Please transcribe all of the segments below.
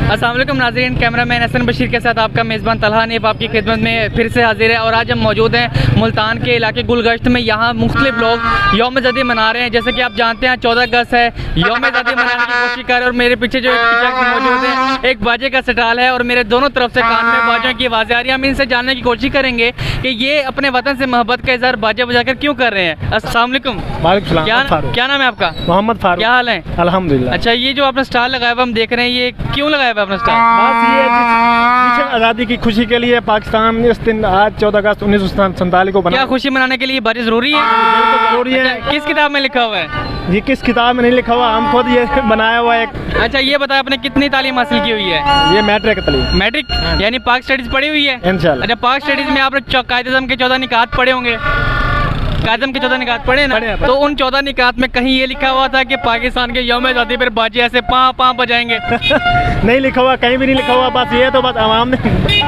अस्सलाम वालेकुम नाज़रीन, कैमरा मैन हसन बशीर के साथ आपका मेज़बान तलहा नीफ आपकी खिदमत में फिर से हाजिर है। और आज हम मौजूद हैं मुल्तान के इलाके गुलगश्त में। यहाँ मुख्तलिफ लोग यौम आज़ादी मना रहे हैं। जैसे कि आप जानते हैं 14 अगस्त है, यौम आज़ादी मनाने की कोशिश कर रहे हैं। और मेरे पीछे जो एक टीचर मौजूद है, एक बाजे का स्टाल है और मेरे दोनों तरफ से कान में बाजों की आवाज़ें आ रही हैं। हम इनसे जानने की कोशिश करेंगे कि ये अपने वतन से मोहब्बत का इज़हार बाजे बजाकर क्यों कर रहे हैं। अस्सलाम वालेकुम। वालेकुम सलाम। क्या नाम है आपका? मोहम्मद फारूक। क्या हाल है? अल्हम्दुलिल्लाह। अच्छा, ये जो आपने स्टाल लगाया हुआ हम देख रहे हैं, ये क्यों लगाया हुआ अपना स्टाल? बस ये जिस आज़ादी की खुशी के लिए पाकिस्तान इस दिन आज 14 अगस्त 1947 को बना। क्या खुशी मनाने के लिए बाजे जरूरी है? बिल्कुल जरूरी है। अच्छा, किस किताब में लिखा हुआ है? ये किस किताब में नहीं लिखा हुआ, हम खुद ये बनाया हुआ एक। अच्छा, ये बताया आपने कितनी तालीम हासिल की हुई है? ये मैट्रिक तालीम। मैट्रिक यानी पाक स्टडीज पढ़ी हुई है? इंशाल्लाह। अच्छा, पाक स्टडीज में आपने कायदे-ए-आज़म के 14 निकात पढ़े होंगे। कायदे-ए-आज़म के 14 निकात पढ़े ना? पढ़े। तो उन 14 निकात में कहीं ये लिखा हुआ था कि पाकिस्तान के यौम आज़ादी पर बाजे ऐसे पाँ पाँ बजाएंगे? नहीं लिखा हुआ, कहीं भी नहीं लिखा हुआ। बस ये तो बस आवाम ने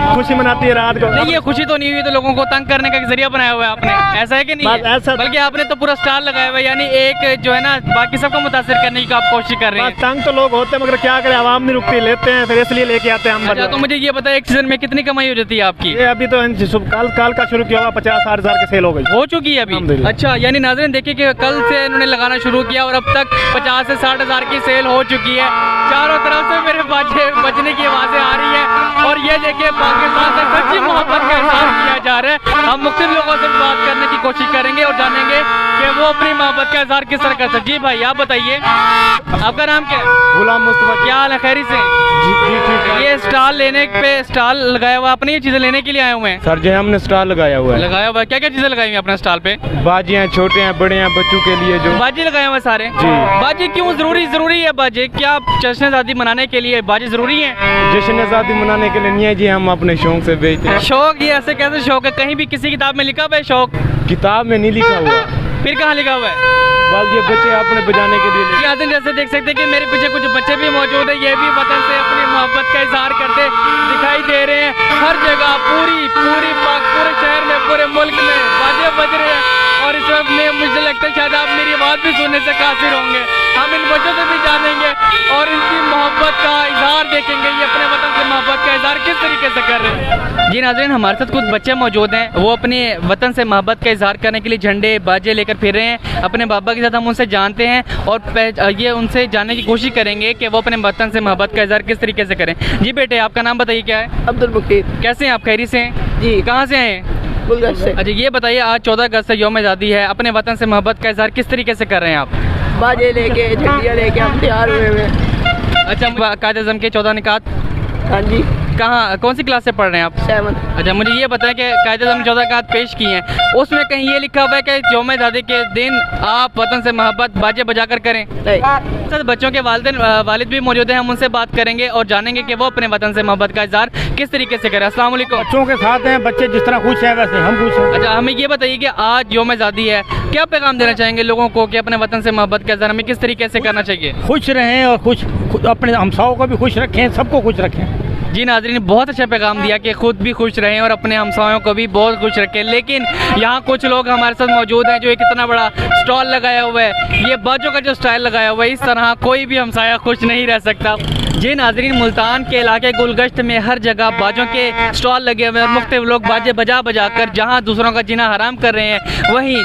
खुशी मनाती है रात को। नहीं, ये खुशी तो नहीं हुई, तो लोगों को तंग करने का एक जरिया बनाया हुआ है आपने, ऐसा है कि नहीं है? ऐसा, बल्कि आपने तो पूरा स्टार लगाया हुआ है, यानी एक जो है ना बाकी सबको मुतासिर करने की आप कोशिश कर रहे हैं। तंग तो लोग होते हैं मगर क्या करें, आवाम नहीं रुकती, लेते हैं फिर इसलिए लेके आते हैं हम। अच्छा, तो मुझे ये बताया एक सीजन में कितनी कमाई हो जाती है आपकी? ये अभी तो कल का शुरू किया हुआ 50-60 हज़ार की सेल हो गई, हो चुकी है अभी। अच्छा, यानी नाज़रीन देखिए कि कल से इन्होंने लगाना शुरू किया और अब तक 50 से 60 हज़ार की सेल हो चुकी है। चारों तरफ से मेरे बाजे बजने की आवाज़ें आ रही है और ये देखिए पाकिस्तान से सच्ची मोहब्बत का इज़हार किया जा रहा है। हम मुख्तलिफ लोगों से बात करने की कोशिश करेंगे और जानेंगे कि वो अपनी मोहब्बत का इज़हार किस तरह कर सकते। जी भाई, आप बताइए, आपका नाम क्या है? गुलाम मुस्तफा। क्या हाल है, खैरी से? ये स्टाल लेने पे स्टाल लगाया हुआ आपने, ये चीज़ें लेने के लिए आए हुए हैं? सर जी हमने स्टाल लगाया हुआ है। लगाया हुआ है, क्या क्या चीज़ें लगाई हुई हैं अपने स्टाल पे? बाजी हैं, छोटे हैं, बड़े हैं, बच्चों के लिए जो बाजे लगाए हुए सारे। जी। बाजे क्यों जरूरी है? बाजे क्या जश्न आज़ादी मनाने के लिए बाजे जरूरी है? जश्न आज़ादी मनाने के लिए नहीं है जी, हम अपने शौक से बेचते हैं। शौक? ये ऐसे कैसे शौक है? कहीं भी किसी किताब में लिखा हुआ है शौक? किताब में नहीं लिखा हुआ। फिर कहाँ लिखा हुआ है? बस ये बच्चे अपने बजाने के लिए। यहाँ दिन जैसे देख सकते हैं कि मेरे पीछे कुछ बच्चे भी मौजूद है, ये भी वतन से अपनी मोहब्बत का इजहार करते दिखाई दे रहे हैं। हर जगह पूरे शहर में, पूरे मुल्क में बाजे बज रहे हैं और इस वक्त में मुझे लगता है शायद आप मेरी आवाज़ भी सुनने से कासिर होंगे। हम इन बच्चों से भी जानेंगे और इनकी मोहब्बत का इजहार देखेंगे, ये अपने वतन से मोहब्बत का इजहार किस तरीके से कर रहे हैं। जी नाज़रीन, हमारे साथ कुछ बच्चे मौजूद हैं, वो अपने वतन से मोहब्बत का इजहार करने के लिए झंडे बाजे लेकर फिर रहे हैं अपने बाबा के साथ। हम उनसे जानते हैं और ये उनसे जानने की कोशिश करेंगे कि वो अपने वतन से मोहब्बत का इजहार किस तरीके से करें। जी बेटे, आपका नाम बताइए, क्या है? अब्दुल मुकीर। कैसे हैं आप, खैरी से हैं? जी। कहाँ से आए हैं? गुलगश्त से। अच्छा, ये बताइए आज 14 अगस्त से यौम आज़ादी है, अपने वतन से मोहब्बत का इजहार किस तरीके से कर रहे हैं आप? बाजे लेके, झंडियाँ लेके हम तैयार हुए हैं। अच्छा, कायदे-ए-आज़म के 14 निकात हाँ जी। कहाँ, कौन सी क्लास से पढ़ रहे हैं आप? 7। अच्छा, मुझे ये बताएं कि कायदे-ए-आज़म 14 निकात पेश किए हैं, उसमें कहीं ये लिखा हुआ है कि यौम आज़ादी के दिन आप वतन से मोहब्बत बाजे बजाकर करें? नहीं। सर, बच्चों के वालिद भी मौजूद हैं, हम उनसे बात करेंगे और जानेंगे कि वो अपने वतन से मोहब्बत का इजहार किस तरीके से करें। अस्सलाम वालेकुम। बच्चों के साथ हैं, बच्चे जिस तरह खुश हैं वैसे हम खुश हैं। अच्छा, हमें ये बताइए कि आज यौम आज़ादी है, क्या पैगाम देना चाहेंगे लोगों को कि अपने वतन से मोहब्बत का इजहार हमें किस तरीके से करना चाहिए? खुश रहें और अपने हमसाओं को भी खुश रखें, सबको खुश रखें। जी नाज़रीन, बहुत अच्छा पैगाम दिया कि खुद भी खुश रहें और अपने हमसायों को भी बहुत खुश रखें। लेकिन यहाँ कुछ लोग हमारे साथ मौजूद हैं जो एक इतना बड़ा स्टॉल लगाया हुआ है, ये बाजों का जो स्टाइल लगाया हुआ है, इस तरह कोई भी हमसाया खुश नहीं रह सकता। जी नाज़रीन, मुल्तान के इलाके गुलगश्त में हर जगह बाजों के स्टॉल लगे हुए हैं और मुख्तलिफ लोग बाजे बजा कर जहाँ दूसरों का जीना हराम कर रहे हैं, वहीं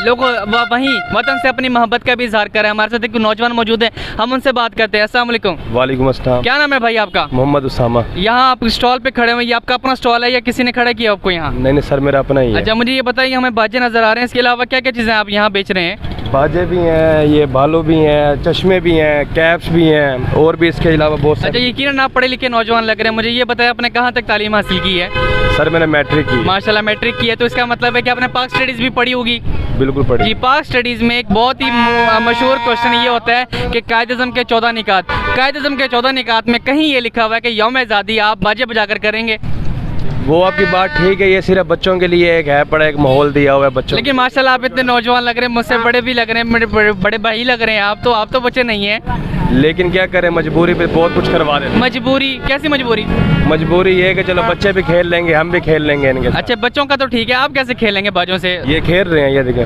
वतन से अपनी मोहब्बत का भी इजहार कर रहे हैं। हमारे साथ एक नौजवान मौजूद है, हम उनसे बात करते हैं। अस्सलाम वालेकुम। वालेकुम अस्सलाम। क्या नाम है भाई आपका? मोहम्मद उसामा। यहाँ आप स्टॉल पे खड़े हुए, ये आपका अपना स्टॉल है या किसी ने खड़ा किया आपको यहाँ? नहीं सर, मेरा अपना ही है। अच्छा, मुझे ये बताइए, हमें बाजे नज़र आ रहे हैं, इसके अलावा क्या क्या चीज़ें आप यहाँ बेच रहे हैं? बाजे भी हैं, ये बालू भी हैं, चश्मे भी हैं, कैप्स भी हैं और भी इसके अलावा बहुत सारे। अच्छा, यकीनन आप पढ़े लिखे नौजवान लग रहे हैं। मुझे ये बताया आपने कहाँ तक तालीम हासिल की है? सर मैंने मैट्रिक की। माशाल्लाह, मैट्रिक की है, तो इसका मतलब है कि आपने पाक स्टडीज़ भी पढ़ी होगी? बिल्कुल पढ़ी। जी, पाक स्टडीज़ में एक बहुत ही मशहूर क्वेश्चन ये होता है कि कायदे-ए-आज़म के 14 निकात, कायदे-ए-आज़म के 14 निकात में कहीं ये लिखा हुआ है कि यौम आज़ादी आप बाजे बजाकर करेंगे? वो आपकी बात ठीक है, ये सिर्फ बच्चों के लिए एक है, बड़ा एक माहौल दिया हुआ है बच्चों। लेकिन माशाल्लाह आप इतने नौजवान लग रहे हैं, मुझसे बड़े भी लग रहे हैं, मेरे बड़े भाई लग रहे हैं आप तो बच्चे नहीं हैं। लेकिन क्या करें, मजबूरी पे बहुत कुछ करवा रहे हैं। मजबूरी? कैसी मजबूरी? मजबूरी ये है कि चलो बच्चे भी खेल लेंगे, हम भी खेल लेंगे इनके साथ। अच्छा, बच्चों का तो ठीक है, आप कैसे खेलेंगे बाजों से? ये खेल रहे हैं, ये देखें।